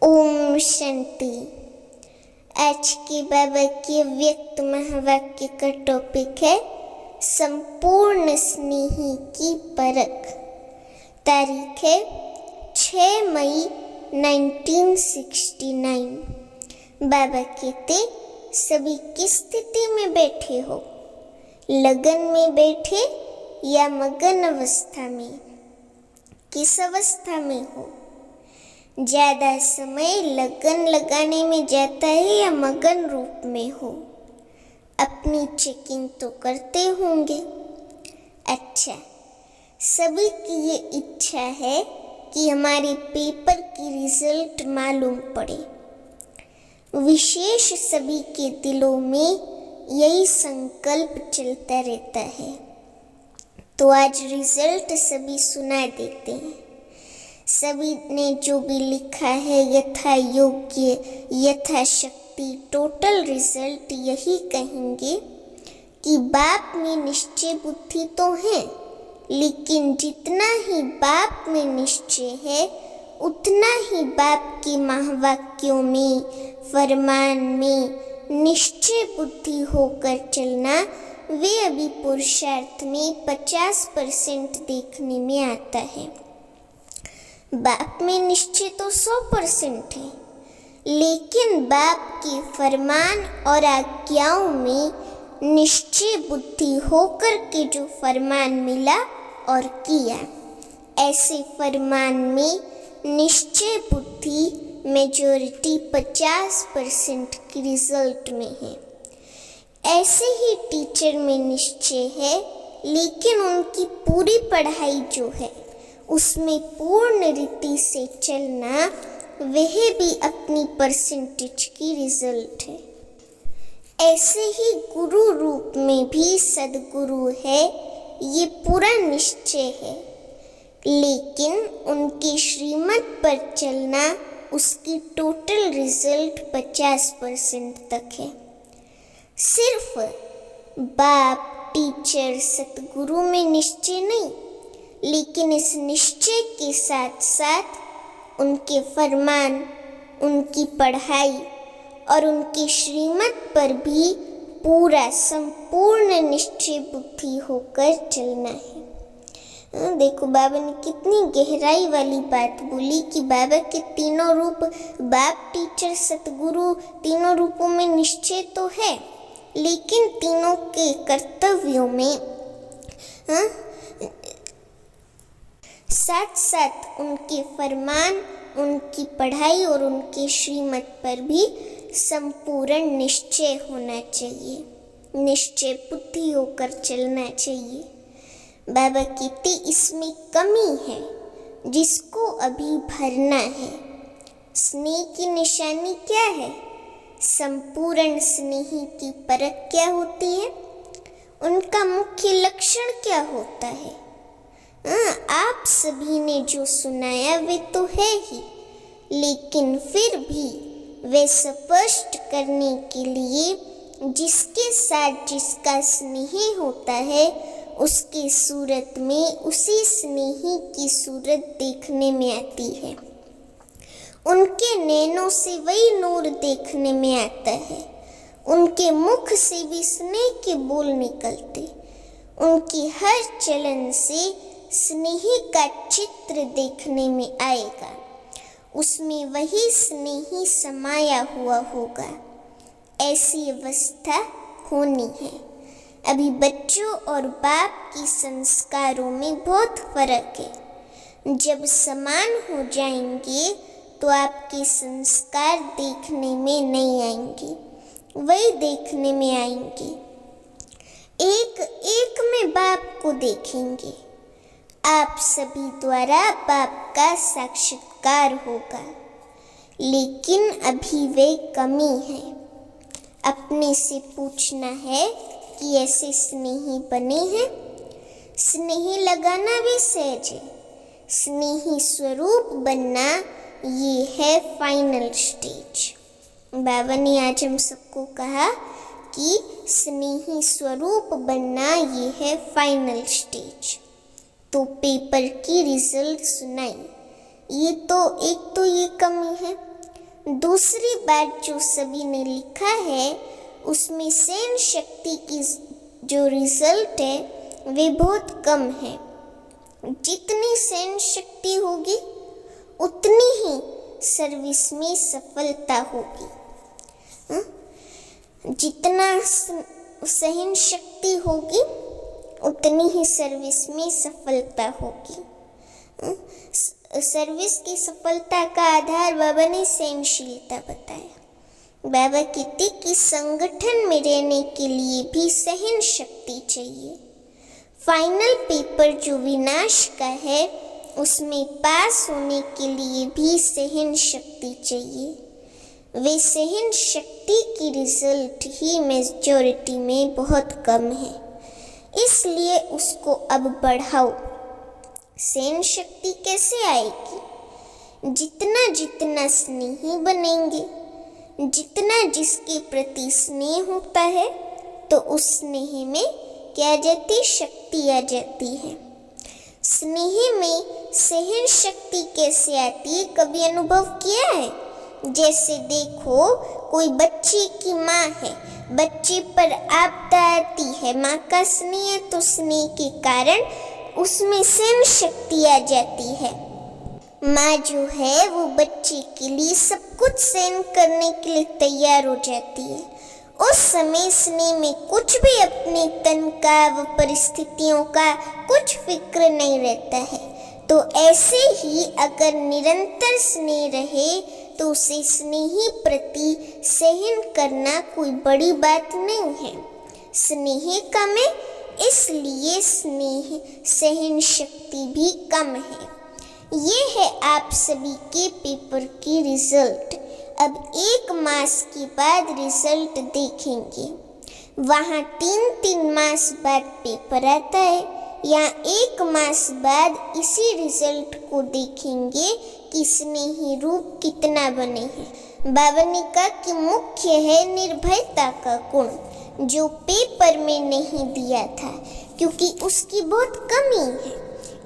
ओम शांति। आज के बाबा के व्यक्त महावाक्य का टॉपिक है संपूर्ण स्नेही की परख। तारीख है 6 मई 1969। बाबा कहते, सभी किस स्थिति में बैठे हो, लगन में बैठे या मगन अवस्था में? किस अवस्था में हो? ज़्यादा समय लगन लगाने में जाता है या मगन रूप में हो? अपनी चेकिंग तो करते होंगे। अच्छा, सभी की ये इच्छा है कि हमारे पेपर की रिजल्ट मालूम पड़े। विशेष सभी के दिलों में यही संकल्प चलता रहता है। तो आज रिजल्ट सभी सुना देते हैं। सभी ने जो भी लिखा है यथा योग्य यथाशक्ति टोटल रिजल्ट यही कहेंगे कि बाप में निश्चय बुद्धि तो है, लेकिन जितना ही बाप में निश्चय है उतना ही बाप के महावाक्यों में, फरमान में निश्चय बुद्धि होकर चलना, वे अभी पुरुषार्थ में 50% देखने में आता है। बाप में निश्चय तो 100% है, लेकिन बाप के फरमान और आज्ञाओं में निश्चय बुद्धि होकर के जो फरमान मिला और किया, ऐसे फरमान में निश्चय बुद्धि मेजॉरिटी 50% की रिजल्ट में है। ऐसे ही टीचर में निश्चय है, लेकिन उनकी पूरी पढ़ाई जो है उसमें पूर्ण रीति से चलना, वह भी अपनी परसेंटेज की रिजल्ट है। ऐसे ही गुरु रूप में भी सदगुरु है, ये पूरा निश्चय है, लेकिन उनके श्रीमत पर चलना, उसकी टोटल रिजल्ट 50% तक है। सिर्फ बाप, टीचर, सतगुरु में निश्चय नहीं, लेकिन इस निश्चय के साथ साथ उनके फरमान, उनकी पढ़ाई और उनके श्रीमत पर भी पूरा संपूर्ण निश्चय बुद्धि होकर चलना है। देखो, बाबा ने कितनी गहराई वाली बात बोली कि बाबा के तीनों रूप, बाप, टीचर, सतगुरु, तीनों रूपों में निश्चय तो है, लेकिन तीनों के कर्तव्यों में साथ साथ उनके फरमान, उनकी पढ़ाई और उनके श्रीमत पर भी संपूर्ण निश्चय होना चाहिए, निश्चय बुद्धि होकर चलना चाहिए। बाबा कहते, इसमें कमी है जिसको अभी भरना है। स्नेह की निशानी क्या है? संपूर्ण स्नेही की परख क्या होती है? उनका मुख्य लक्षण क्या होता है? आप सभी ने जो सुनाया वे तो है ही, लेकिन फिर भी वे स्पष्ट करने के लिए जिसके साथ जिसका स्नेह होता है, उसकी सूरत में उसी स्नेही की सूरत देखने में आती है। उनके नैनों से वही नूर देखने में आता है। उनके मुख से भी स्नेह के बोल निकलते। उनकी हर चलन से स्नेह का चित्र देखने में आएगा, उसमें वही स्नेही समाया हुआ होगा। ऐसी अवस्था होनी है। अभी बच्चों और बाप के संस्कारों में बहुत फर्क है। जब समान हो जाएंगे तो आपके संस्कार देखने में नहीं आएंगे, वही देखने में आएंगे। एक एक में बाप को देखेंगे। आप सभी द्वारा बाप का साक्षात्कार होगा, लेकिन अभी वे कमी है। अपने से पूछना है कि ऐसे स्नेही बने हैं? स्नेही लगाना भी सहज है, स्नेही स्वरूप बनना ये है फाइनल स्टेज। बाबा ने आज हम सबको कहा कि स्नेही स्वरूप बनना ये है फाइनल स्टेज। तो पेपर की रिजल्ट सुनाई, ये तो एक तो ये कमी है, दूसरी बात जो सभी ने लिखा है उसमें सहन शक्ति की जो रिजल्ट है वे बहुत कम है। जितनी सहन शक्ति होगी उतनी ही सर्विस में सफलता होगी। जितना सहन शक्ति होगी उतनी ही सर्विस में सफलता होगी। सर्विस की सफलता का आधार बाबा ने सहनशीलता बताया। बाबा कहते कि संगठन में रहने के लिए भी सहन शक्ति चाहिए। फाइनल पेपर जो विनाश का है उसमें पास होने के लिए भी सहन शक्ति चाहिए। वे सहन शक्ति की रिजल्ट ही मेजॉरिटी में बहुत कम है, इसलिए उसको अब बढ़ाओ। सहन शक्ति कैसे आएगी? जितना जितना स्नेही बनेंगे, जितना जिसके प्रति स्नेह होता है तो उस स्नेह में क्या आ जाती है? शक्ति आ जाती है। स्नेह में सहन शक्ति कैसे आती है? कभी अनुभव किया है? जैसे देखो, कोई बच्ची की माँ है, बच्चे पर आपदा आती है, माँ का स्नेह, तो स्नेह के कारण उसमें सहन शक्ति आ जाती है। माँ जो है वो बच्चे के लिए सब कुछ सहन करने के लिए तैयार हो जाती है। उस समय स्नेह में कुछ भी अपने तन का व परिस्थितियों का कुछ फिक्र नहीं रहता है। तो ऐसे ही अगर निरंतर स्नेह रहे तो उसे स्नेही प्रति सहन करना कोई बड़ी बात नहीं है। स्नेह कम है इसलिए स्नेह सहन शक्ति भी कम है। ये है आप सभी के पेपर की रिजल्ट। अब 1 मास के बाद रिजल्ट देखेंगे। वहाँ 3-3 मास बाद पेपर आता है, यहाँ 1 मास बाद इसी रिजल्ट को देखेंगे कि स्नेही रूप कितना बने हैं। बाबा ने कहा कि मुख्य है निर्भयता का गुण, जो पेपर में नहीं दिया था क्योंकि उसकी बहुत कमी है।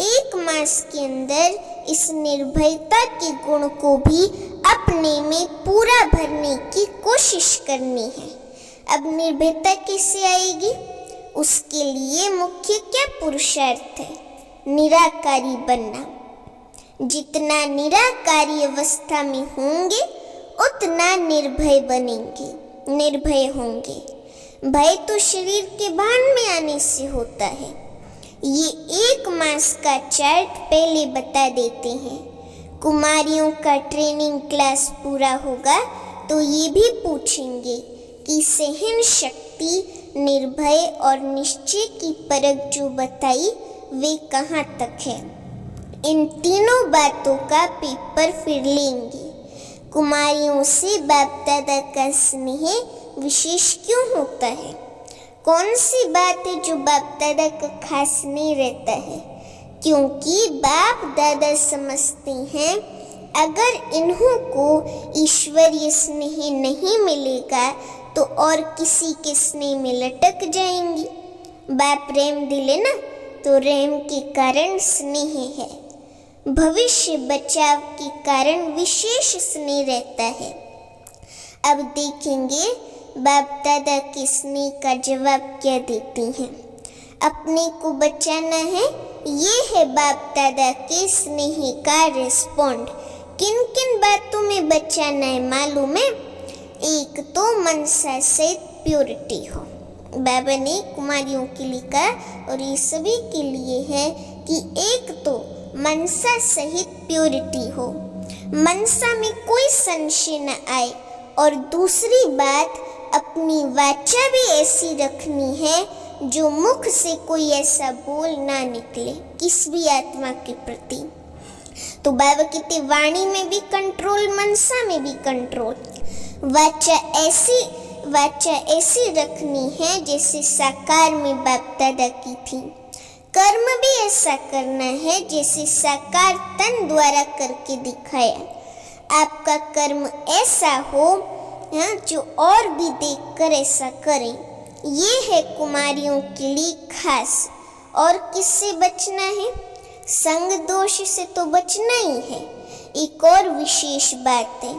1 मास के अंदर इस निर्भयता के गुण को भी अपने में पूरा भरने की कोशिश करनी है। अब निर्भयता कैसे आएगी? उसके लिए मुख्य क्या पुरुषार्थ है? निराकारी बनना। जितना निराकारी अवस्था में होंगे उतना निर्भय बनेंगे, निर्भय होंगे। भय तो शरीर के भान में आने से होता है। ये 1 मास का चार्ट पहले बता देते हैं। कुमारियों का ट्रेनिंग क्लास पूरा होगा तो ये भी पूछेंगे कि सहन शक्ति, निर्भय और निश्चय की परख जो बताई वे कहाँ तक है। इन तीनों बातों का पेपर फिर लेंगे। कुमारियों से बाप दादा का स्नेह विशेष क्यों होता है? कौन सी बात है जो बाप दादा का खास नहीं रहता है? क्योंकि बाप दादा समझते हैं अगर इन्हों को ईश्वरीय स्नेह नहीं मिलेगा तो और किसी के स्नेह में लटक जाएंगी। बाप रेम दिले ना तो रेम के कारण स्नेह है। भविष्य बचाव के कारण विशेष स्नेह रहता है। अब देखेंगे बाप दादा के स्नेह का जवाब क्या देती हैं। अपने को बचाना है, ये है बाप दादा के स्नेह का रिस्पॉन्ड। किन किन बातों में बचाना है मालूम है? एक तो मनसा सहित प्योरिटी हो। बाबा ने कुमारियों के लिए कहा और ये सभी के लिए है कि एक तो मनसा सहित प्योरिटी हो, मनसा में कोई संशय न आए, और दूसरी बात अपनी वाचा भी ऐसी रखनी है जो मुख से कोई ऐसा बोल ना निकले किस भी आत्मा के प्रति। तो बाबा कहते वाणी में भी कंट्रोल, मनसा में भी कंट्रोल। वाचा ऐसी रखनी है जैसे साकार में बाप दादा की थी। कर्म भी ऐसा करना है जैसे साकार तन द्वारा करके दिखाया। आपका कर्म ऐसा हो जो और भी देखकर ऐसा करें। ये है कुमारियों के लिए खास। और किससे बचना है? संग दोष से तो बचना ही है। एक और विशेष बात है,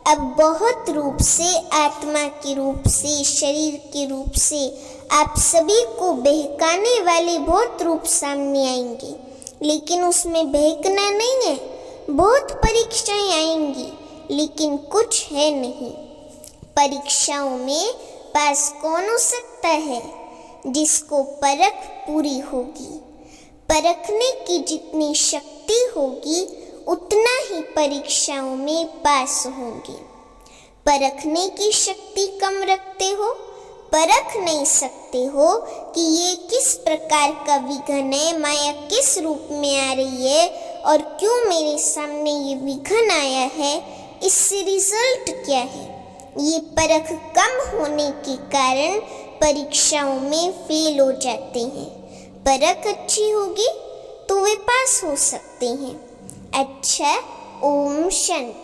अब बहुत रूप से, आत्मा के रूप से, शरीर के रूप से आप सभी को बहकाने वाले बहुत रूप सामने आएंगे, लेकिन उसमें बहकना नहीं है। बहुत परीक्षाएं आएंगी, लेकिन कुछ है नहीं। परीक्षाओं में पास कौन हो सकता है? जिसको परख पूरी होगी। परखने की जितनी शक्ति होगी उतना ही परीक्षाओं में पास होंगे। परखने की शक्ति कम रखते हो, परख नहीं सकते हो कि ये किस प्रकार का विघन है, माया किस रूप में आ रही है और क्यों मेरे सामने ये विघन आया है, इससे रिजल्ट क्या है। ये परख कम होने के कारण परीक्षाओं में फेल हो जाते हैं। परख अच्छी होगी तो वे पास हो सकते हैं। अच्छा, ओम शांति।